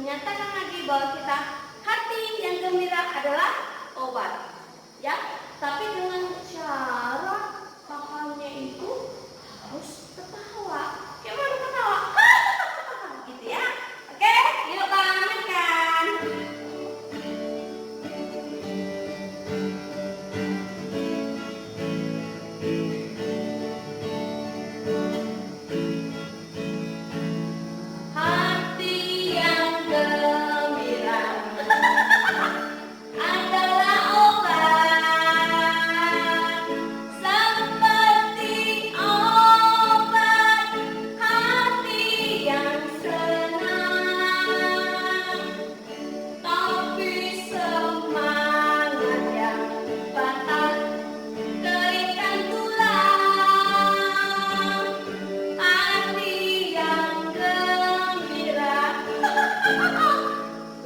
menyatakan lagi bahwa kita hati yang gembira adalah obat. Ya, tapi dengan syarat kakaknya itu harus tertawa. Gimana tertawa? Gitu ya. Oke, yuk lanjutkan.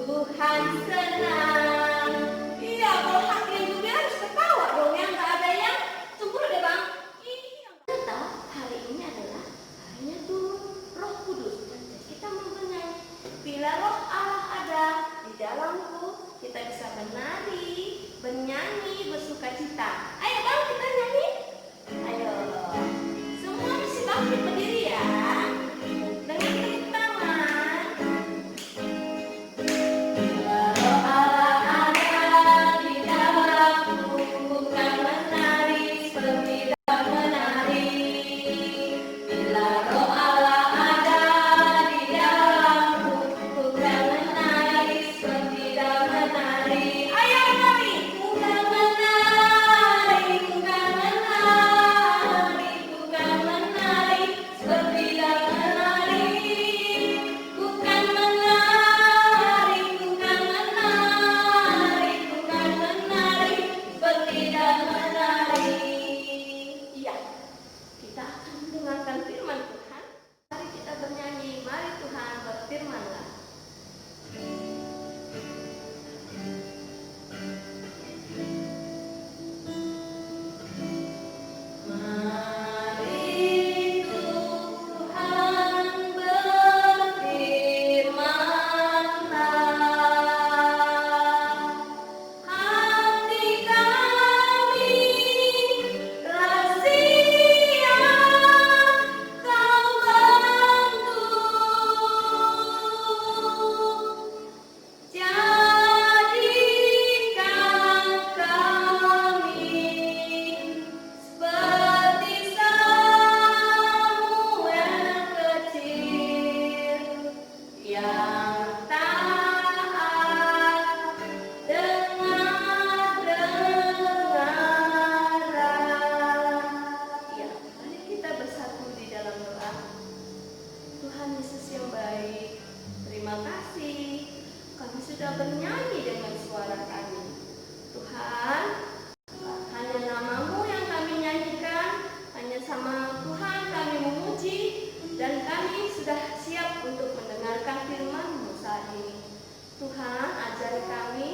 Tuhan senang. Iya, kalau hati yang gembira harus ketawa dong ya, nggak ada yang cemburu deh bang. Iya. Ternyata hari ini adalah harinya turun Roh Kudus. Dan kita mengenai bila Roh Allah ada di dalamku, kita bisa menari, bernyanyi, bersukacita. Ayo bang, kita nyanyi. Ayo, semua mesti bangkit berdiri ya. Dengan tepuk tangan. Sudah bernyanyi dengan suara kami. Tuhan, hanya namamu yang kami nyanyikan, hanya sama Tuhan kami memuji, dan kami sudah siap untuk mendengarkan firman-Mu saat ini. Tuhan, ajari kami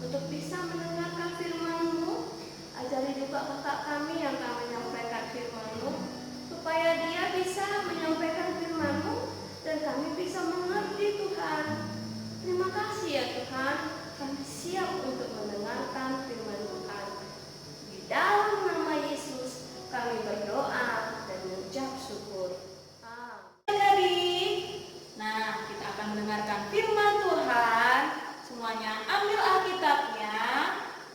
untuk bisa mendengarkan firman-Mu, ajari juga kakak kami yang akan menyampaikan firman-Mu, supaya dia bisa menyampaikan firman-Mu, dan kami bisa mengerti Tuhan. Terima kasih ya Tuhan, kami siap untuk mendengarkan firman Tuhan. Di dalam nama Yesus kami berdoa dan mengucap syukur. Amin. Nah, kita akan mendengarkan firman Tuhan. Semuanya ambil Alkitabnya.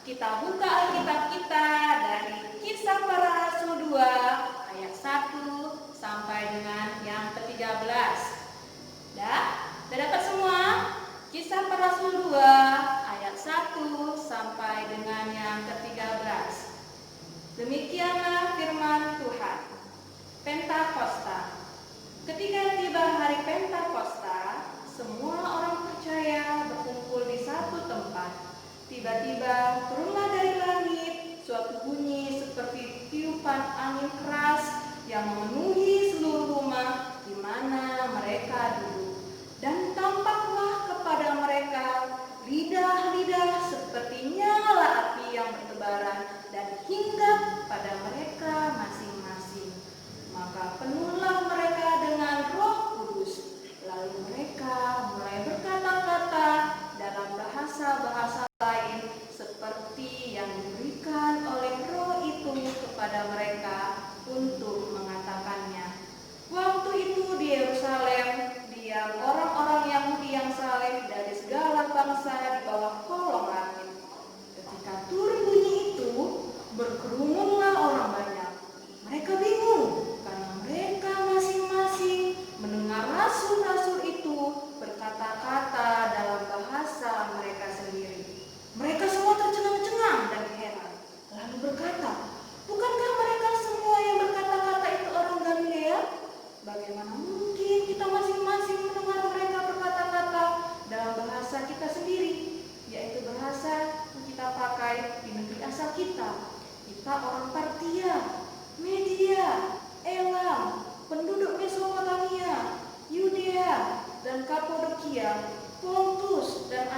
Kita buka Alkitab kita dari Kisah Para Rasul 2 ayat 1 sampai dengan yang ke-13. Udah dapat semua? Kisah Para Rasul 2 ayat 1 sampai dengan yang ke-13. Demikianlah firman Tuhan. Pentakosta. Ketika tiba hari Pentakosta, semua orang percaya berkumpul di satu tempat. Tiba-tiba turunlah dari langit suatu bunyi seperti tiupan angin keras yang memenuhi seluruh rumah di mana mereka duduk. Dan tampaklah kepada mereka lidah-lidah seperti nyala api yang bertebaran dan hinggap pada mereka masing-masing. Maka penuhlah mereka dengan Roh Kudus. Lalu mereka mulai berkata-kata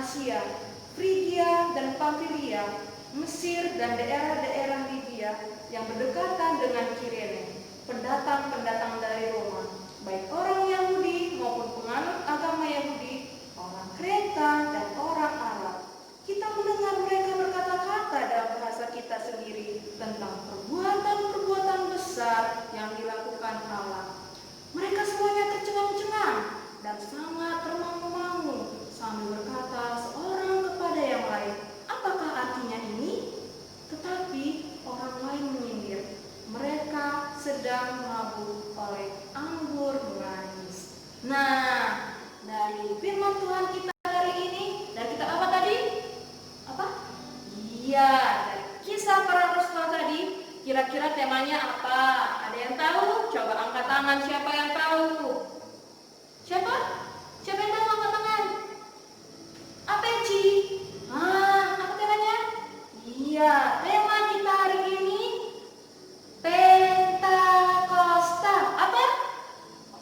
Asia, Frigia dan Pamfilia, Mesir dan daerah-daerah Libya yang berdekatan dengan Kirene, pendatang-pendatang dari Roma, baik orang Yahudi maupun penganut agama Yahudi, orang Kreta dan orang Arab. Kita mendengar mereka berkata-kata dalam bahasa kita sendiri tentang perbuatan-perbuatan besar yang dilakukan Allah. Mereka semuanya tercengang-cengang dan sangat termangu-mangu sambil berkata seorang kepada yang lain, "Apakah artinya ini?" Tetapi orang lain menyindir, mereka sedang mabuk oleh anggur manis. Nah, dari firman Tuhan kita hari ini, dan kita apa tadi? Apa? Iya, dari kisah para rasul tadi. Kira-kira temanya apa? Ada yang tahu? Coba angkat tangan, siapa yang tahu? Siapa? Siapa yang tahu, angkat tangan? Apa Ci? Apa temanya? Iya, tema kita hari ini Pentakosta. Apa?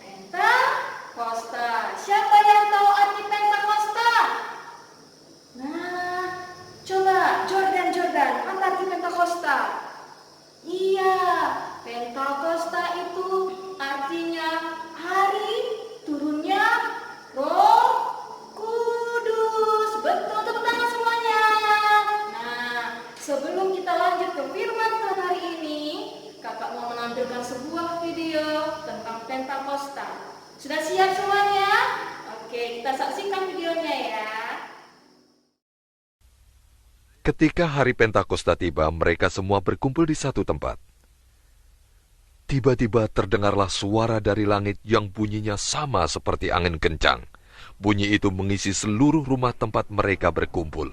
Pentakosta. Siapa yang tahu arti Pentakosta? Nah, coba Jordan, apa arti Pentakosta? Iya, Pentakosta itu artinya hari turunnya Roh Kudus. Betul, tepuk tangan semuanya. Nah, sebelum kita lanjut ke firman Tuhan hari ini, kakak mau menampilkan sebuah video tentang Pentakosta. Sudah siap semuanya? Oke, kita saksikan videonya ya. Ketika hari Pentakosta tiba, mereka semua berkumpul di satu tempat. Tiba-tiba terdengarlah suara dari langit yang bunyinya sama seperti angin kencang. Bunyi itu mengisi seluruh rumah tempat mereka berkumpul.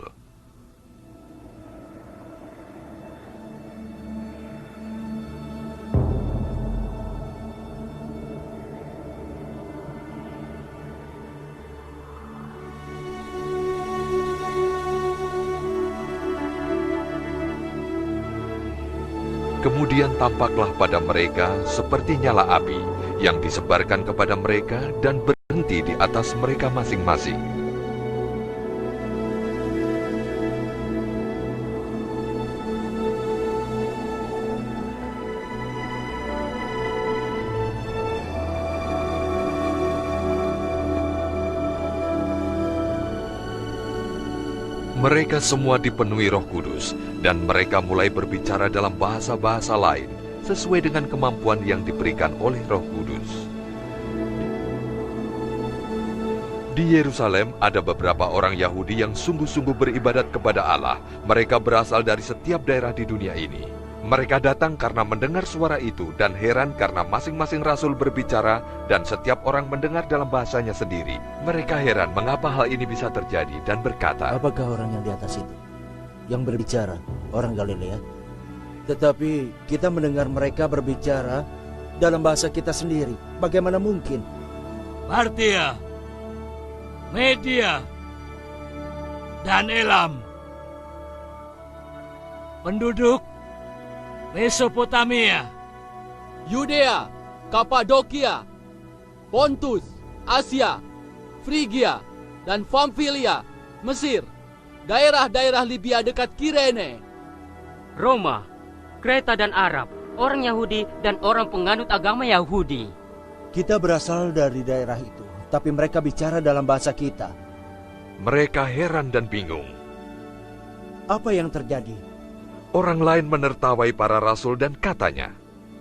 Kemudian tampaklah pada mereka seperti nyala api yang disebarkan kepada mereka dan berhenti di atas mereka masing-masing. Mereka semua dipenuhi Roh Kudus, dan mereka mulai berbicara dalam bahasa-bahasa lain, sesuai dengan kemampuan yang diberikan oleh Roh Kudus. Di Yerusalem ada beberapa orang Yahudi yang sungguh-sungguh beribadat kepada Allah. Mereka berasal dari setiap daerah di dunia ini. Mereka datang karena mendengar suara itu dan heran karena masing-masing rasul berbicara dan setiap orang mendengar dalam bahasanya sendiri. Mereka heran mengapa hal ini bisa terjadi dan berkata, "Apakah orang yang di atas itu yang berbicara orang Galilea? Tetapi kita mendengar mereka berbicara dalam bahasa kita sendiri. Bagaimana mungkin?" Partia, Media, dan Elam, penduduk Mesopotamia, Yudea, Kapadokia, Pontus, Asia, Frigia, dan Pamfilia, Mesir, daerah-daerah Libya dekat Kirene, Roma, Kreta dan Arab, orang Yahudi dan orang penganut agama Yahudi. Kita berasal dari daerah itu, tapi mereka bicara dalam bahasa kita. mereka heran dan bingung. Apa yang terjadi? Orang lain menertawai para rasul dan katanya,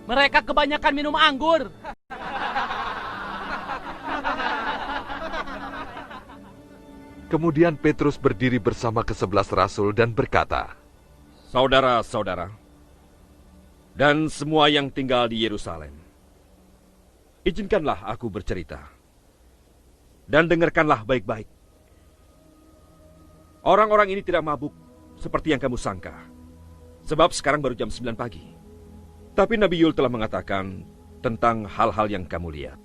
mereka kebanyakan minum anggur. Kemudian Petrus berdiri bersama ke-11 rasul dan berkata, "Saudara-saudara, dan semua yang tinggal di Yerusalem, izinkanlah aku bercerita, dan dengarkanlah baik-baik. Orang-orang ini tidak mabuk seperti yang kamu sangka, sebab sekarang baru jam 9 pagi. Tapi Nabi Yul telah mengatakan tentang hal-hal yang kamu lihat.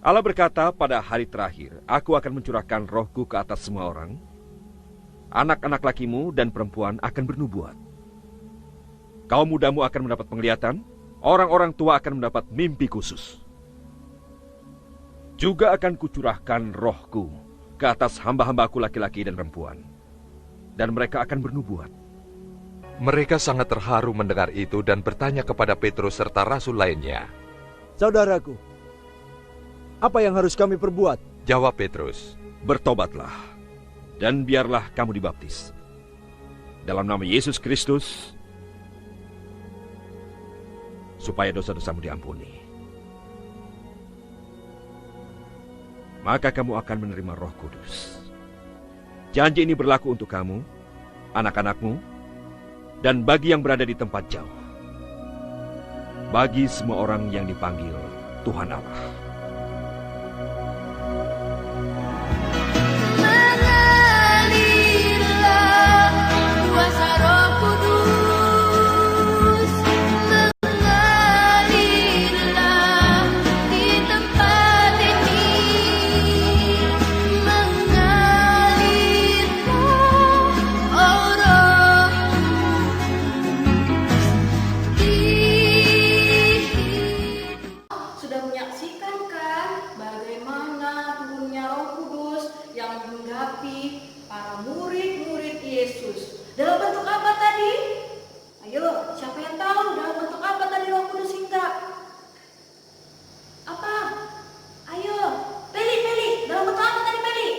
Allah berkata, pada hari terakhir, aku akan mencurahkan rohku ke atas semua orang. Anak-anak lakimu dan perempuan akan bernubuat. Kaum mudamu akan mendapat penglihatan, orang-orang tua akan mendapat mimpi khusus. Juga akan kucurahkan rohku ke atas hamba-hambaku laki-laki dan perempuan, dan mereka akan bernubuat. Mereka sangat terharu mendengar itu dan bertanya kepada Petrus serta rasul lainnya. Saudaraku, apa yang harus kami perbuat? Jawab Petrus, Bertobatlah, dan biarlah kamu dibaptis dalam nama Yesus Kristus, supaya dosa-dosamu diampuni. Maka kamu akan menerima Roh Kudus. Janji ini berlaku untuk kamu, anak-anakmu, dan bagi yang berada di tempat jauh. Bagi semua orang yang dipanggil Tuhan Allah. Mengalirlah kuasa Roh Kudus, mengalirlah di tempat ini, mengalirlah, oh Roh Sudah menyaksikan kan bagaimana turunnya Roh Kudus yang menghinggapi para murid-murid Yesus. Dalam bentuk apa tadi? Ayo, siapa yang tahu dalam bentuk apa tadi Roh Kudus hinggap? Apa? Ayo, Peli, dalam bentuk apa tadi Peli?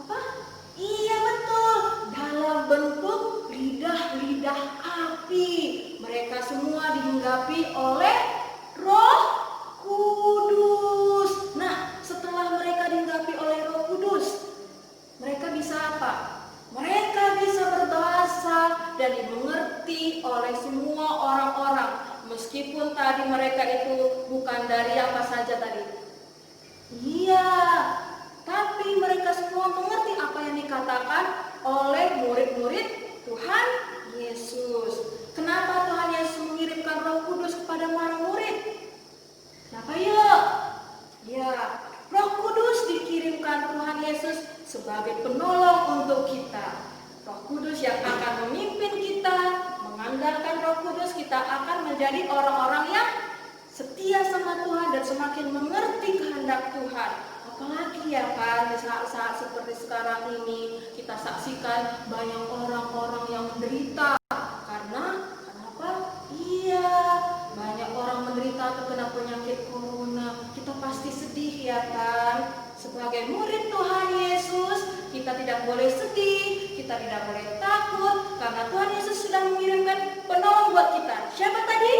Apa? Iya betul, dalam bentuk lidah-lidah api. Mereka semua dihinggapi oleh Roh Kudus. Nah, setelah mereka dihinggapi oleh Roh Kudus, mereka bisa apa? Mereka bisa berbahasa dan dimengerti oleh semua orang-orang. Meskipun tadi mereka itu bukan dari apa saja tadi. Iya, tapi mereka semua mengerti apa yang dikatakan oleh murid-murid Tuhan Yesus. Kenapa Tuhan Yesus mengirimkan Roh Kudus kepada para murid? Kenapa yuk? Ya, Roh Kudus dikirimkan Tuhan Yesus sebagai penolong untuk kita. Roh Kudus yang akan memimpin kita, mengandalkan Roh Kudus kita akan menjadi orang-orang yang setia sama Tuhan dan semakin mengerti kehendak Tuhan. Apalagi ya kan di saat-saat seperti sekarang ini kita saksikan banyak orang-orang yang menderita. Kenapa? Iya, banyak orang menderita terkena penyakit corona. Kita pasti sedih ya kan? Sebagai murid Tuhan Yesus, kita tidak boleh sedih, kita tidak boleh takut, karena Tuhan Yesus sudah mengirimkan penolong buat kita. Siapa tadi?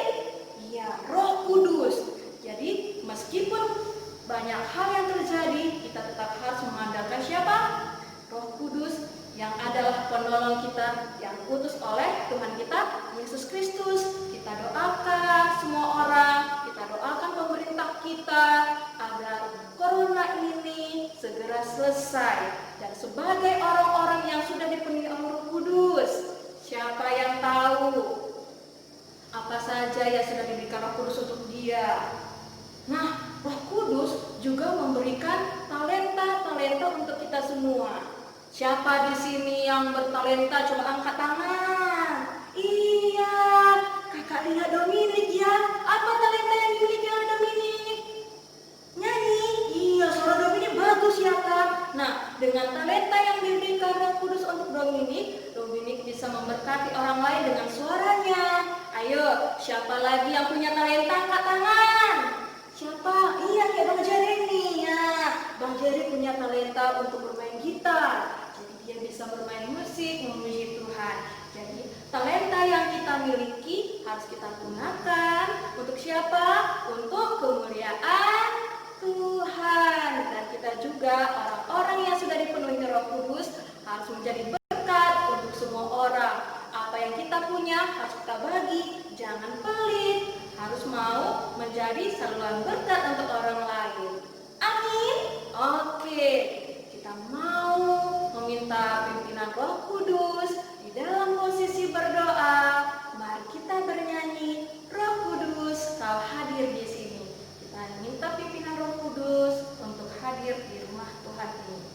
Iya, Roh Kudus. Jadi, meskipun banyak hal yang terjadi, kita tetap harus mengandalkan siapa? Roh Kudus yang adalah penolong kita yang diutus oleh Tuhan kita Yesus Kristus. Kita doakan semua orang, kita doakan pemerintah kita agar corona ini segera selesai. Dan sebagai orang-orang yang sudah dipenuhi oleh Roh Kudus, siapa yang tahu apa saja yang sudah diberikan Roh Kudus untuk dia? Nah, Roh Kudus juga memberikan talenta-talenta untuk kita semua. Siapa di sini yang bertalenta? Coba angkat tangan. Iya, kakak Lia Dominik ya. Apa talenta yang dimiliki oleh Dominik? Nyanyi. Iya, suara Dominik bagus ya kan. Nah, dengan talenta yang diberikan Roh Kudus untuk Dominik, Dominik bisa memberkati orang lain dengan suaranya. Ayo, siapa lagi yang punya talenta? Angkat tangan. Siapa? Iya, kayak Bang Jerry nih ya. Bang Jerry punya talenta untuk bermain gitar. Jadi dia bisa bermain musik, memuji Tuhan. Jadi talenta yang kita miliki harus kita gunakan untuk siapa? Untuk kemuliaan Tuhan. Dan kita juga orang-orang yang sudah dipenuhi Roh Kudus harus menjadi berkat untuk semua orang. Apa yang kita punya harus kita bagi. Jangan pelit. Harus mau menjadi saluran berkat untuk orang lain. Amin. Oke, kita mau meminta pimpinan Roh Kudus di dalam posisi berdoa. Mari kita bernyanyi, Roh Kudus, Kau hadir di sini. Kita minta pimpinan Roh Kudus untuk hadir di rumah Tuhan ini.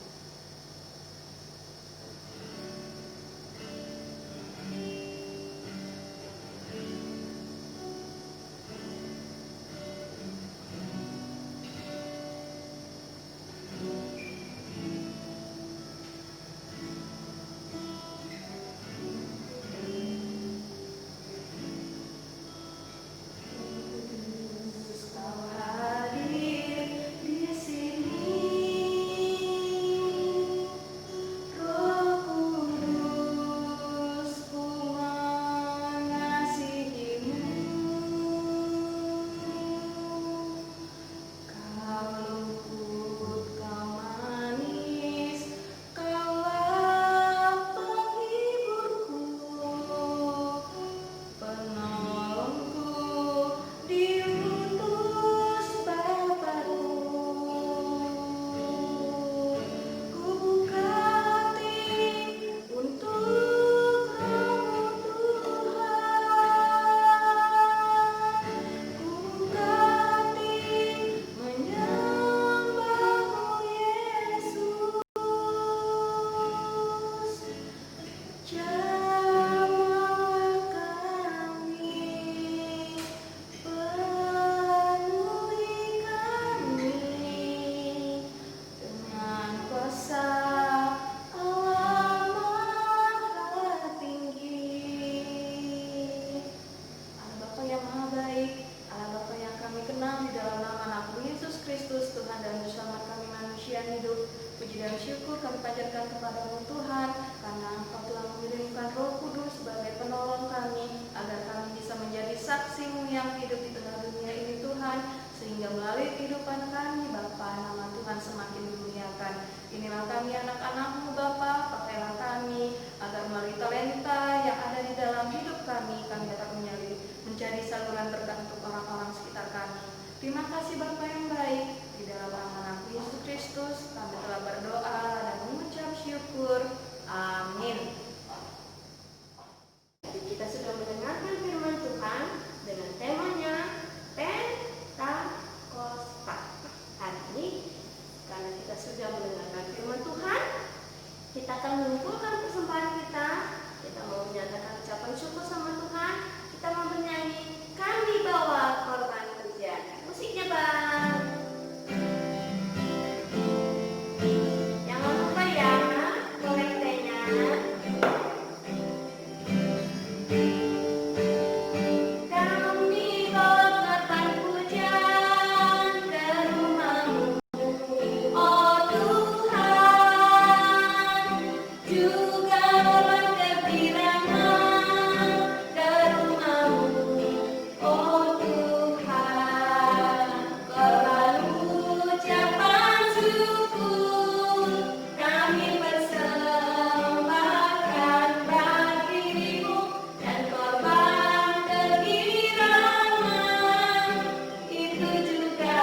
kita akan mengumpulkan persembahan kita. Kita mau menyatakan ucapan syukur sama Tuhan. Kita mau bernyanyi, kami bawa korban pujian. Musiknya bang. Jangan lupa ya, kolektenya. Kami bawa korban pujian ke rumah-Mu, oh Tuhan. Juga bawa kebirangan ke rumah-Mu, oh Tuhan. Korban ucapan syukur kami persembahkan bagi-Mu, dan korban kegirangan itu juga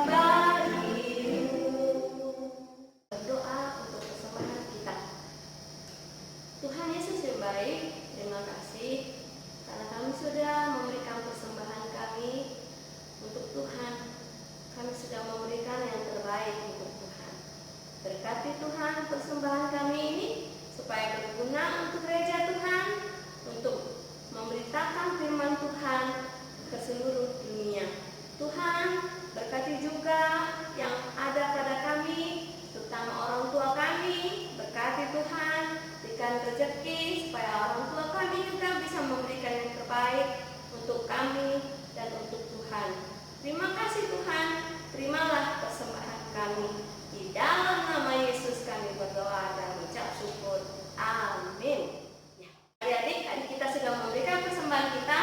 bagi-Mu. Berdoa untuk persembahan kita. Tuhan Yesus yang baik, terima kasih karena kami sudah memberikan persembahan kami untuk Tuhan. Kami sudah memberikan yang terbaik untuk Tuhan. Berkati Tuhan persembahan kami ini supaya berguna untuk gereja Tuhan, untuk memberitakan firman Tuhan ke seluruh dunia. Tuhan, berkati juga yang ada pada kami, terutama orang tua kami. Berkati Tuhan, berikan rezeki supaya orang tua kami juga bisa memberikan yang terbaik untuk kami dan untuk Tuhan. Terima kasih Tuhan, terimalah persembahan kami. Di dalam nama Yesus kami berdoa dan ucap syukur. Amin. Ya, adik-adik, tadi kita sudah memberikan persembahan kita.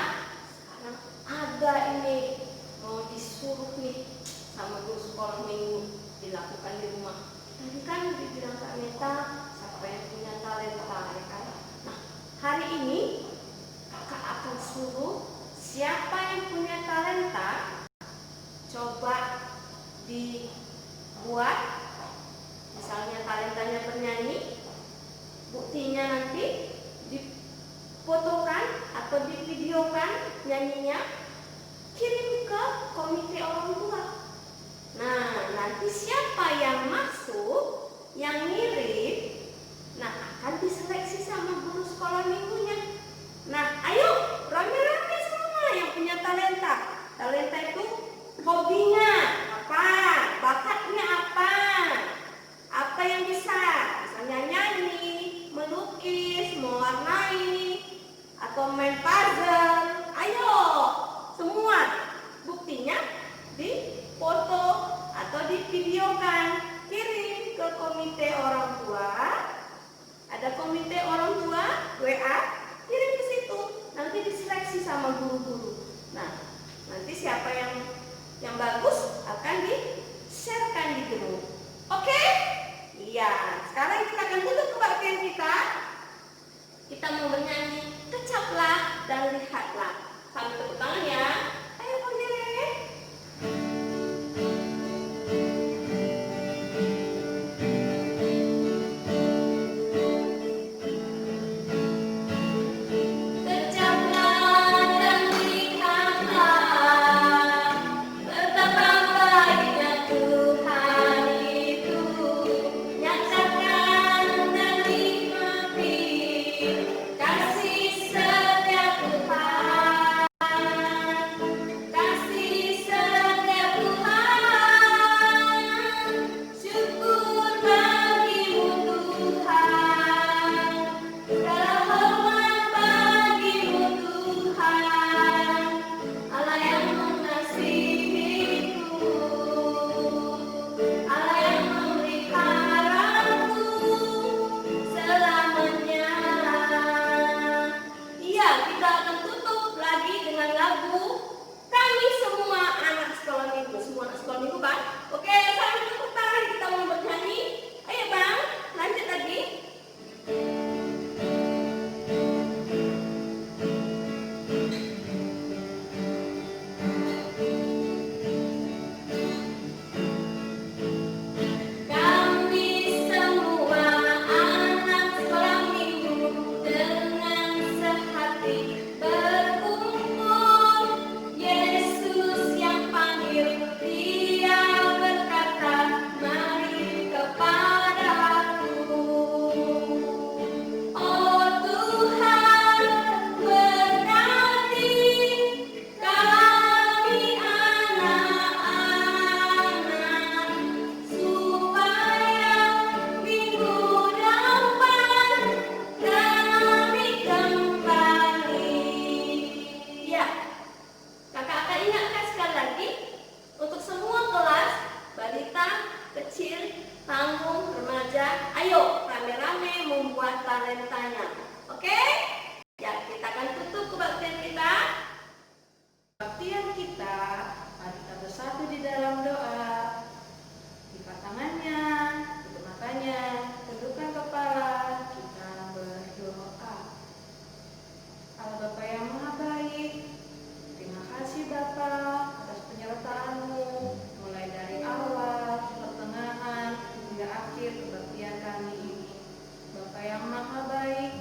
Sekarang ada ini mau disuruh nih sama guru sekolah minggu dilakukan di rumah. Tadi kan dibilang Kak Meta, siapa yang punya talenta, ya kan? Nah, hari ini kakak akan suruh siapa yang punya talenta, coba dibuat, misalnya talentanya bernyanyi, buktinya nanti difotokan atau divideokan nyanyinya, kirim ke komite orang tua. Nah, nanti siapa yang masuk, yang ngirim, nah akan diseleksi sama guru sekolah minggunya. Nah, ayo rame-rame semua yang punya talenta. Talenta itu hobinya apa, bakatnya apa yang bisa, misalnya nyanyi, melukis, mewarnai, atau main puzzle. Ayo semua, buktinya difoto atau divideokan, kirim ke komite orang tua. Ada komite orang tua WA, kirim ke situ, nanti diseleksi sama guru-guru. Nah, nanti siapa yang bagus akan di-sharekan di grup. Oke? Iya, sekarang kita akan tutup kebaktian kita. Kita mau bernyanyi, kecaplah dan lihatlah. Sambil tepuk tangan ya. Ayo bernyanyi. Kecaplah dan lihatlah, betapa baiknya Tuhan itu. Nyatakan dan nikmati kasih setia Tuhan. Ayo rame-rame membuat talentanya. Oke? Ya, kita akan tutup kebaktian kita. Kebaktian kita, mari kita bersatu di dalam doa. Lipat tangannya, tutup matanya, tundukkan kepala, kita berdoa. Allah Bapa yang Maha Baik, terima kasih Bapa atas penyertaan-Mu mulai dari awal, pertengahan, hingga akhir kebaktian kami ini. Bapa yang Maha Baik,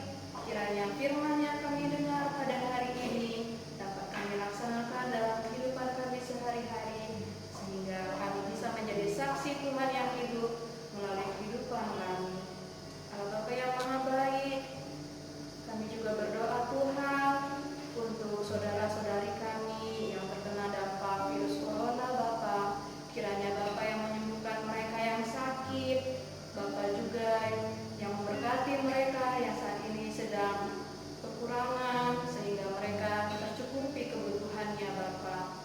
kiranya firman yang kami dengar pada hari ini dapat kami laksanakan dalam kehidupan kami sehari-hari, sehingga kami bisa menjadi saksi Tuhan yang hidup melalui kehidupan kami. Allah Bapa yang Maha Baik, kami juga berdoa Tuhan untuk saudara-saudari kami yang terkena dampak virus corona Bapa. Kiranya Bapa yang menyembuhkan mereka yang sakit, Bapa juga yang memberkati mereka yang saat ini sedang kekurangan, sehingga mereka tercukupi kebutuhannya Bapa.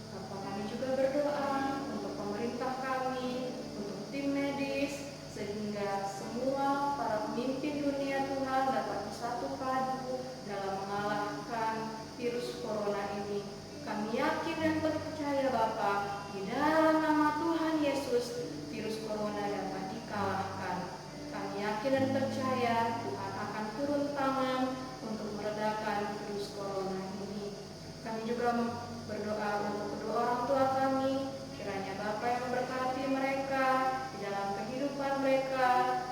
Bapa, kami juga berdoa untuk pemerintah kami, untuk tim medis, sehingga semua para pemimpin dunia Tuhan dapat bersatu padu dalam mengalahkan virus corona ini. Kami yakin dan percaya Bapa, di dalam nama Tuhan Yesus, virus corona dapat dikalahkan. Kami yakin dan percaya Tuhan akan turun tangan untuk meredakan virus corona ini. Kami juga berdoa untuk kedua orang tua kami, kiranya Bapa yang memberkati mereka di dalam kehidupan mereka,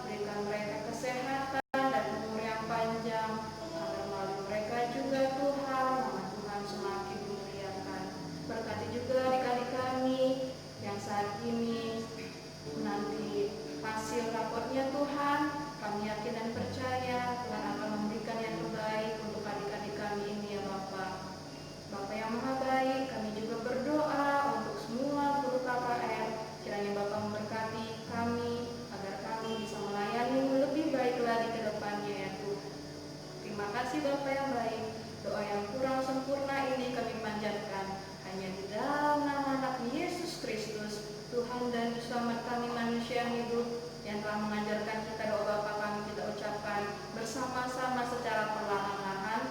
berikan mereka kesehatan dan umur yang panjang, agar melalui mereka juga Tuhan, nama Tuhan semakin dimuliakan. Berkati juga adik-adik kami yang saat ini menanti hasil raportnya Tuhan. Kami yakin dan percaya Tuhan akan memberikan yang terbaik untuk adik-adik kami ini ya Bapa. Bapa yang Maha Baik, kami juga berdoa untuk semua guru KKR, kiranya Bapa memberkati kami agar kami bisa melayani lebih baik lagi ke depannya ya Tuhan. Terima kasih Bapa yang baik. Doa yang kurang sempurna ini kami panjatkan hanya di dalam nama anak Yesus Kristus, Tuhan dan Juru Selamat kami manusia yang hidup, yang telah mengajarkan kita doa Bapa kami kita ucapkan bersama-sama secara perlahan-lahan.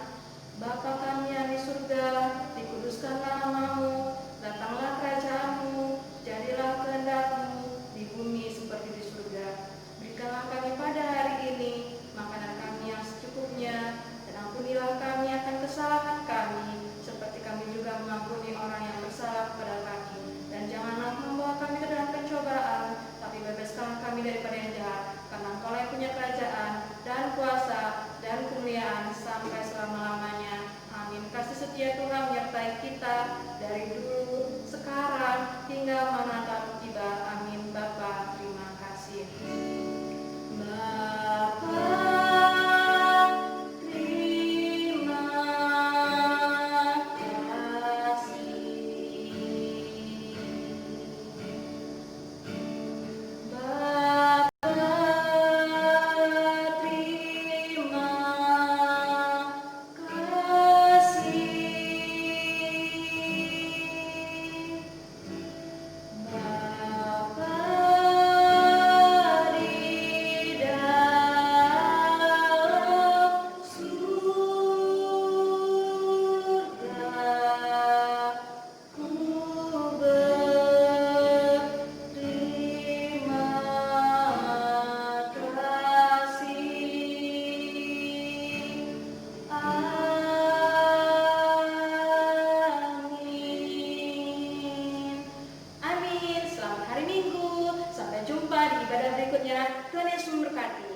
Bapa kami yang di surga, dikuduskanlah nama-Mu, datanglah kerajaan-Mu, jadilah kehendak-Mu di bumi seperti di surga. Berikanlah kami pada hari ini makanan kami yang secukupnya, dan ampunilah kami akan kesalahan kami, seperti kami juga mengampuni orang yang bersalah kepada kami. Dan janganlah membawa kami ke dalam pencobaan, tapi bebaskanlah kami daripada yang jahat, karena Engkau yang punya kerajaan dan kuasa dan kemuliaan sampai selama-lamanya. Amin. Kasih setia Tuhan menyertai kita dari dulu, sekarang, hingga mana kami tiba. Amin. Bapa, terima kasih. Bapa, terima kasih. Bapa, terima kasih. Bapa di dalam surga, ku berterima kasih. Amin. Amin. Selamat hari Minggu. Sampai jumpa di ibadah berikutnya. Tuhan Yesus memberkati.